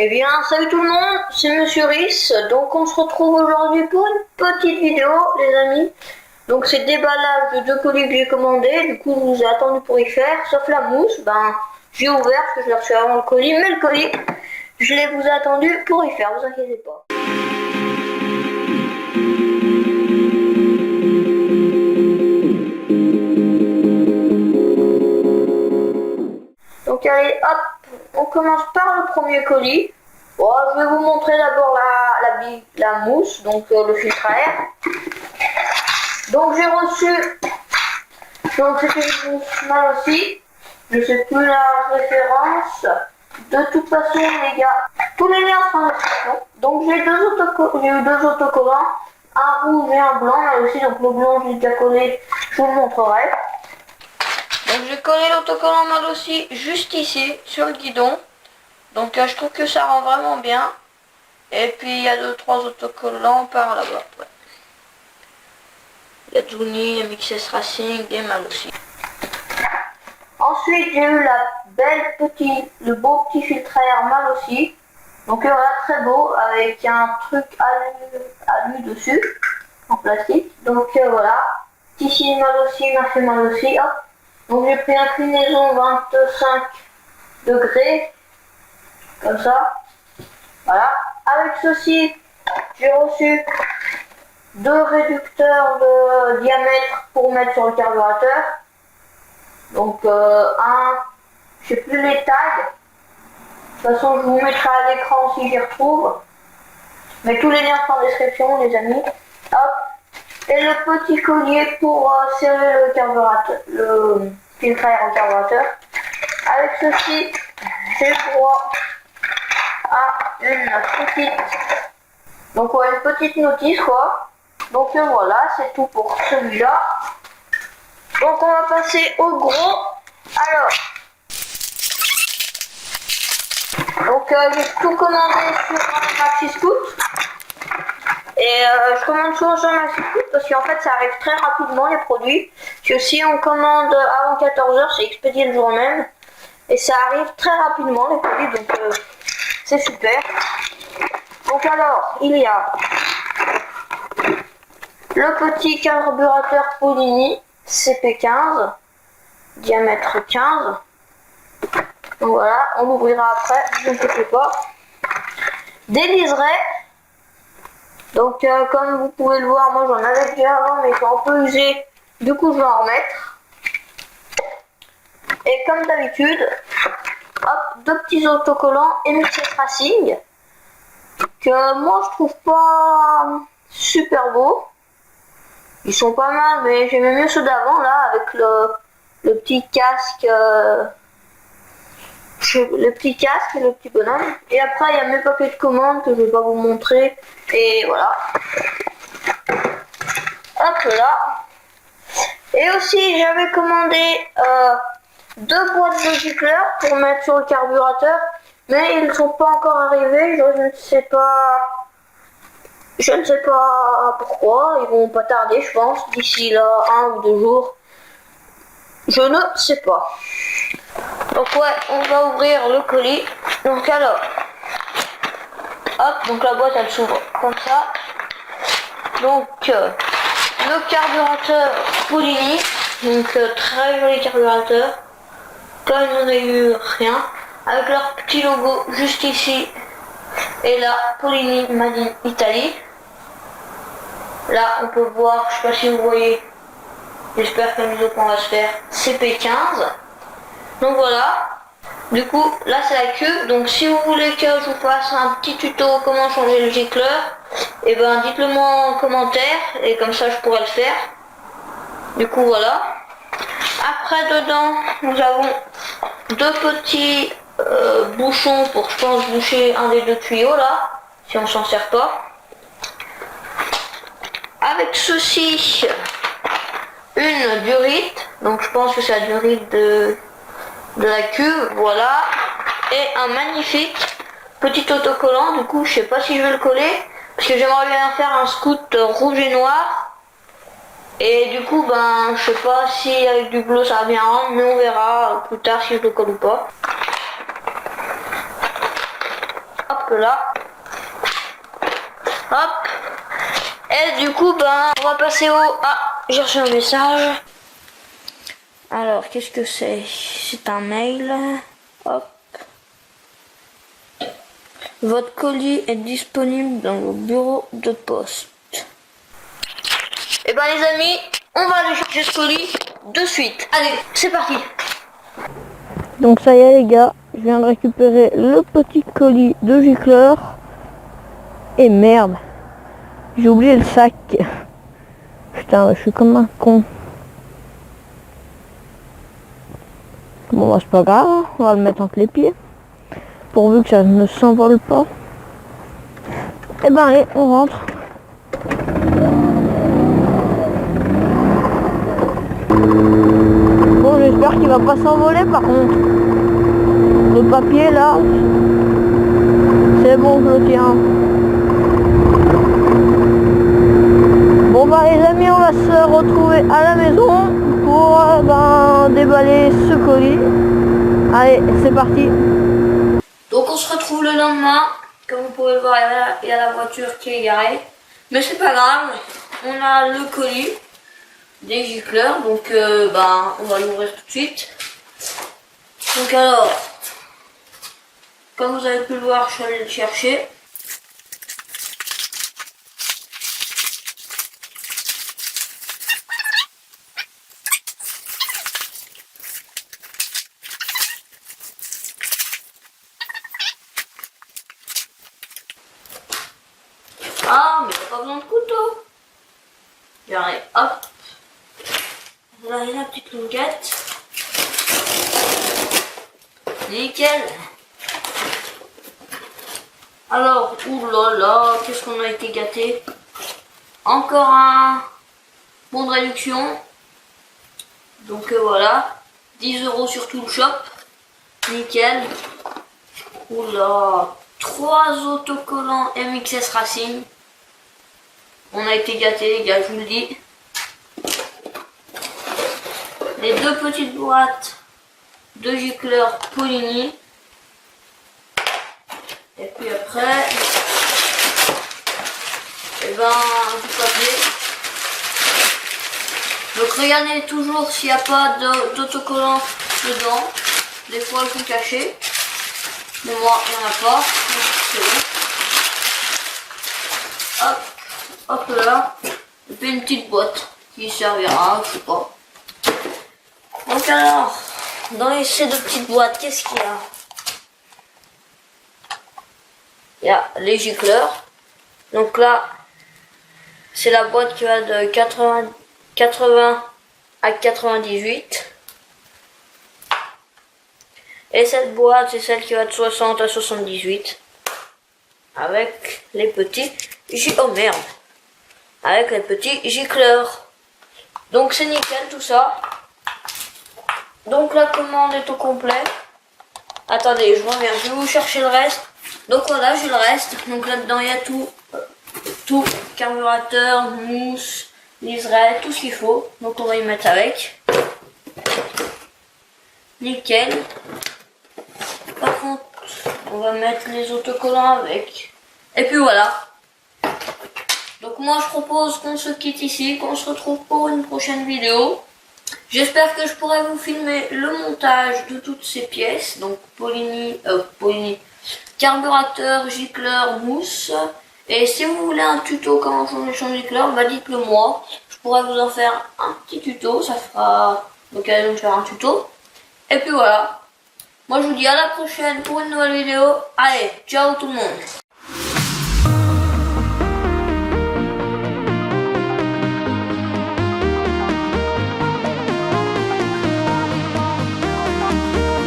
Eh bien, salut tout le monde, c'est Monsieur Riss. Donc on se retrouve aujourd'hui pour une petite vidéo, les amis. Donc c'est déballage de 2 colis que j'ai commandés. Du coup, je vous ai attendu pour y faire. Sauf la mousse, j'ai ouvert parce que je l'ai reçu avant le colis. Mais le colis, je l'ai vous attendu pour y faire, vous inquiétez pas. Donc allez, hop, on commence par le premier colis. Bon, je vais vous montrer d'abord la mousse, donc le filtre à air. Donc j'ai reçu, donc c'était une mousse mal aussi, je sais plus la référence. De toute façon les gars, tous les liens sont en description. Donc j'ai eu deux autocollants, un rouge et un blanc là aussi, donc le blanc je l'ai déjà collé, je vous le montrerai. Donc j'ai collé l'autocollant mal aussi juste ici sur le guidon. Donc je trouve que ça rend vraiment bien. Et puis il y a 2-3 autocollants par là-bas. Ouais. Il y a Juni, MXS Racing et mal aussi. Ensuite j'ai eu le beau petit filtre à air mal aussi. Donc voilà, très beau avec un truc alu dessus en plastique. Donc voilà, ici mal aussi, il m'a fait mal aussi. Hop. Donc j'ai pris inclinaison 25 degrés. Comme ça, voilà. Avec ceci, j'ai reçu 2 réducteurs de diamètre pour mettre sur le carburateur. Donc je sais plus les tailles. De toute façon, je vous mettrai à l'écran si j'y retrouve. Mais tous les liens sont en description, les amis. Hop. Et le petit collier pour serrer le carburateur, le filtre à air au carburateur. Avec ceci, j'ai droit à une petite notice quoi. Donc voilà, c'est tout pour celui-là. Donc on va passer au gros. Alors, donc j'ai tout commandé sur Maxi Scoot. Et je commande souvent sur Maxi Scoot parce qu'en fait ça arrive très rapidement les produits. Que si on commande avant 14 h, c'est expédié le jour même. Et ça arrive très rapidement les produits, donc c'est super. Donc alors, il y a le petit carburateur Polini CP15, diamètre 15. Donc voilà, on l'ouvrira après, ne inquiétez pas. Des liserés. Donc comme vous pouvez le voir, moi j'en avais déjà avant, mais ils sont un peu usés. Du coup, je vais en remettre. Et comme d'habitude, hop, 2 petits autocollants MXS Racing. Que moi je trouve pas super beaux. Ils sont pas mal, mais j'aimais mieux ceux d'avant là avec le petit casque, le petit casque et le petit bonhomme. Et après il y a mes papiers de commande que je vais pas vous montrer. Et voilà. Hop là. Et aussi j'avais commandé 2 boîtes de gicleurs pour mettre sur le carburateur. Mais ils ne sont pas encore arrivés, je ne sais pas pourquoi, ils vont pas tarder je pense, d'ici là 1 ou 2 jours, je ne sais pas. Donc ouais, on va ouvrir le colis. Donc alors, hop, donc la boîte elle s'ouvre comme ça. Donc le carburateur Polini, donc très joli carburateur, comme il n'en a eu rien. Avec leur petit logo juste ici. Et là, Polini Made in Italy. Là, on peut voir, je sais pas si vous voyez, j'espère que la vidéo qu'on va se faire, CP15. Donc voilà. Du coup, là c'est la queue. Donc si vous voulez que je vous fasse un petit tuto comment changer le gicleur, et ben dites-le moi en commentaire. Et comme ça je pourrais le faire. Du coup voilà. Après dedans, nous avons 2 petits bouchons pour je pense boucher un des 2 tuyaux là, si on s'en sert pas. Avec ceci, une durite, donc je pense que c'est la durite de la cuve, voilà. Et un magnifique petit autocollant, du coup je sais pas si je vais le coller, parce que j'aimerais bien faire un scoot rouge et noir. Et du coup je sais pas si avec du bleu ça va bien rendre, mais on verra plus tard si je le colle ou pas. Hop là. Hop. Et du coup, ben, on va passer au... Ah, j'ai reçu un message. Alors, qu'est-ce que c'est? C'est un mail. Hop. Votre colis est disponible dans vos bureaux de poste. Et ben les amis, on va aller chercher ce colis de suite. Allez, c'est parti. Donc ça y est les gars, je viens de récupérer le petit colis de gicleur. Et merde, j'ai oublié le sac. Putain, je suis comme un con. Bon bah c'est pas grave, hein. On va le mettre entre les pieds. Pourvu que ça ne s'envole pas. Et ben allez, on rentre. Bon, j'espère qu'il va pas s'envoler par contre. Le papier là, c'est bon, je le tiens. Bon bah les amis, on va se retrouver à la maison pour déballer ce colis. Allez, c'est parti. Donc on se retrouve le lendemain. Comme vous pouvez le voir, il y a la voiture qui est garée. Mais c'est pas grave, on a le colis des gicleurs. Donc on va l'ouvrir tout de suite. Donc alors, comme vous avez pu le voir, je suis allé le chercher. Ah, mais pas besoin de couteau. J'arrive, hop. Là, il y a la petite linguette. Nickel. Alors, oulala, qu'est-ce qu'on a été gâté. Encore un bon de réduction. Donc voilà, 10 € sur tout le shop. Nickel. Oula, 3 autocollants MXS Racing. On a été gâtés les gars, je vous le dis. Les 2 petites boîtes de gicleurs Polini. Et puis après, du papier. Donc regardez toujours s'il n'y a pas d'autocollant dedans. Des fois ils sont cachés. Mais moi il n'y en a pas. C'est bon. Hop. Hop là, et puis une petite boîte qui servira, je sais pas. Donc alors, dans ces 2 petites boîtes, qu'est-ce qu'il y a? Il y a les gicleurs. Donc là, c'est la boîte qui va de 80 à 98. Et cette boîte, c'est celle qui va de 60 à 78. Avec les petits oh merde, avec les petits gicleurs. Donc c'est nickel tout ça. Donc la commande est au complet. Attendez, je reviens, je vais vous chercher le reste. Donc voilà, j'ai le reste. Donc là-dedans il y a tout, carburateur, mousse, liserette, tout ce qu'il faut. Donc on va y mettre avec. Nickel. Par contre, on va mettre les autocollants avec. Et puis voilà. Donc moi je propose qu'on se quitte ici, qu'on se retrouve pour une prochaine vidéo. J'espère que je pourrai vous filmer le montage de toutes ces pièces. Donc Polini, carburateur, gicleur, mousse. Et si vous voulez un tuto comment changer son gicleur, dites-le moi. Je pourrais vous en faire un petit tuto, ça fera l'occasion de faire un tuto. Et puis voilà. Moi je vous dis à la prochaine pour une nouvelle vidéo. Allez, ciao tout le monde.